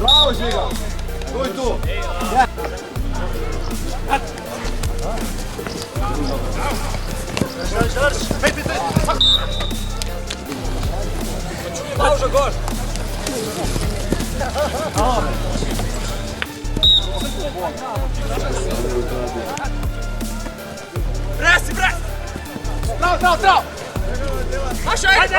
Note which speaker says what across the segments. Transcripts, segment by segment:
Speaker 1: Bravo, Žiga! Tu i tu!
Speaker 2: Pauza, gol! Presi, presi! Bravo, bravo, bravo! Maša, ajde!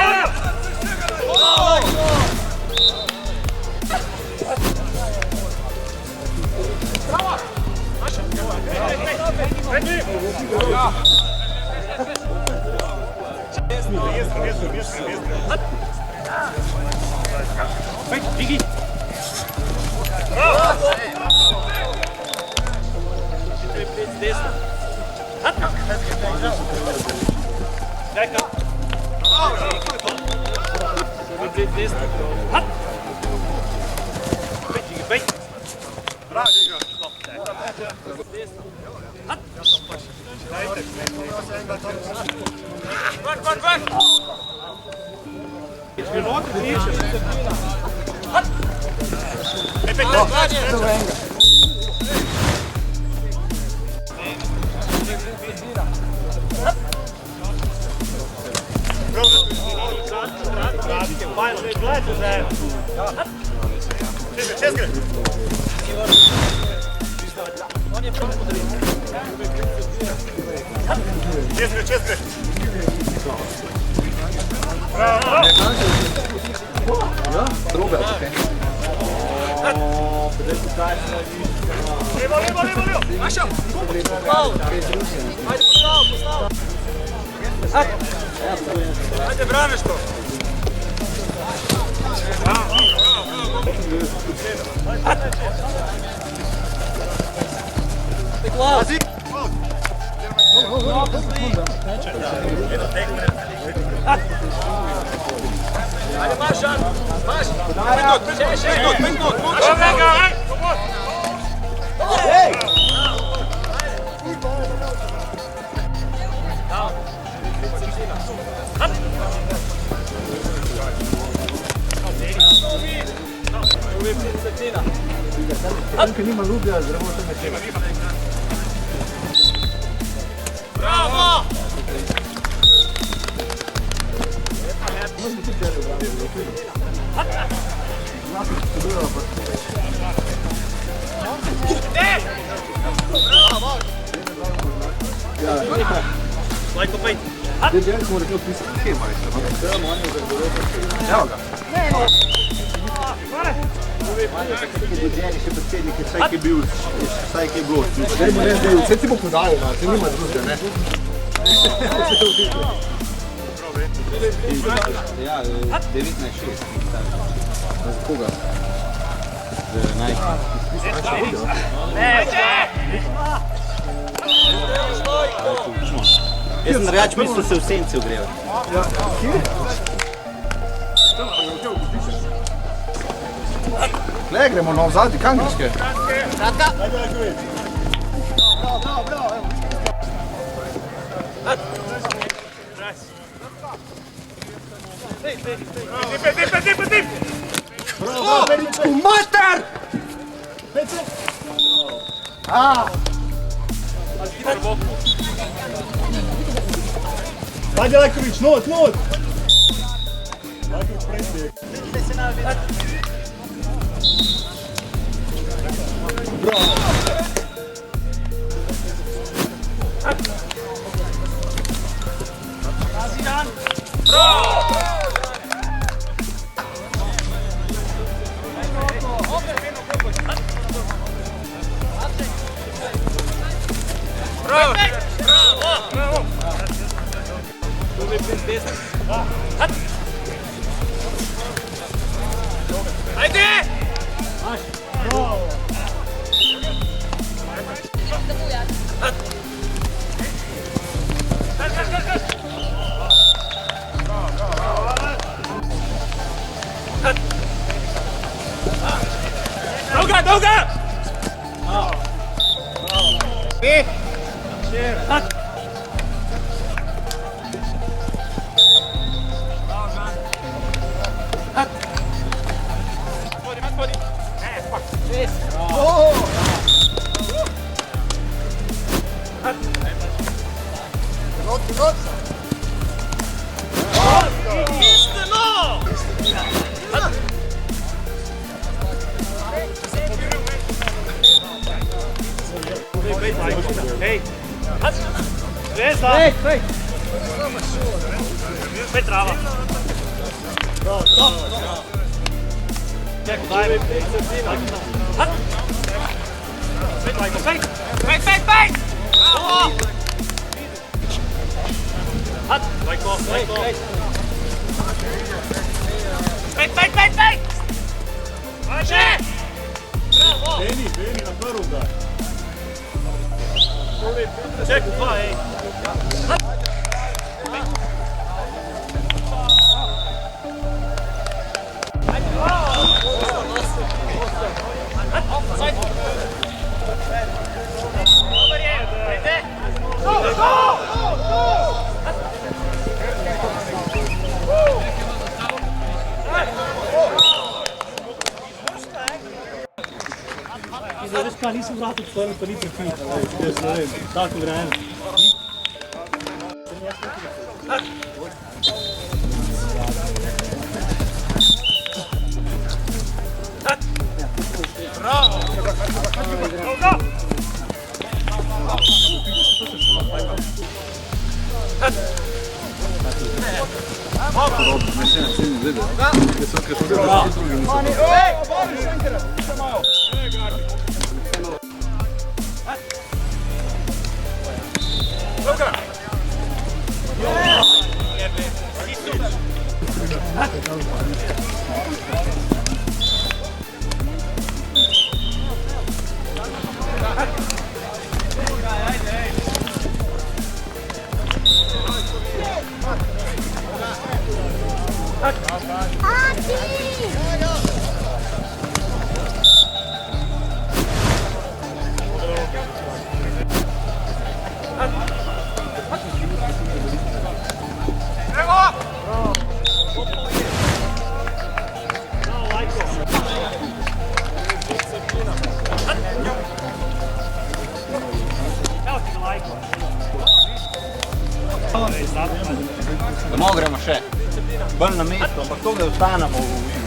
Speaker 2: Bravo! Maša, Vigi! Bravo! Desno. Čekaj.
Speaker 1: Bravo, igra.
Speaker 2: Vak.
Speaker 1: Čezgre. Čezgre.
Speaker 2: Levo. Mašo. Ajde, postav. Ajde, braniš to.
Speaker 1: Pazi.
Speaker 2: Ajde, Mašan. Maš. 5 minut. Bravo! Lajko, pej.
Speaker 1: Evo ga. Vsaj ki je bil, vsaj ki je bilo. Vse ti bo podajal, ti nima drugega, ne?
Speaker 3: Ja, 19.6.
Speaker 1: Za koga?
Speaker 3: Jaz sem drugače mislil, da se v senci ogreva.
Speaker 1: Gle, gremo na vzadnji, kangrške.
Speaker 2: Kratka. Dip.
Speaker 1: Mater! Ajde Lajković, not! Lajković predsjednik. Bravo!
Speaker 2: Bravo! Ajde! Doga! Pet! Hej! Zvezda! Pet trava! Čekaj, daj mi! Pet, Lajko, pet! Pet! Bravo! Lajko! Pet! Važe! Bravo!
Speaker 1: Beni na prvu daj.
Speaker 2: Čekaj, dva, ej!
Speaker 4: kaj nisem vratil prvi, pa ni prepil. Tako grajeno.
Speaker 2: Bravo! Go, go!
Speaker 3: Domov gremo še. Bolj na mesto, ampak to ga ostanemo v igri.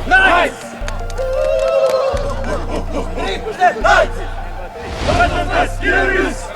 Speaker 2: Nice! Nice! Serious!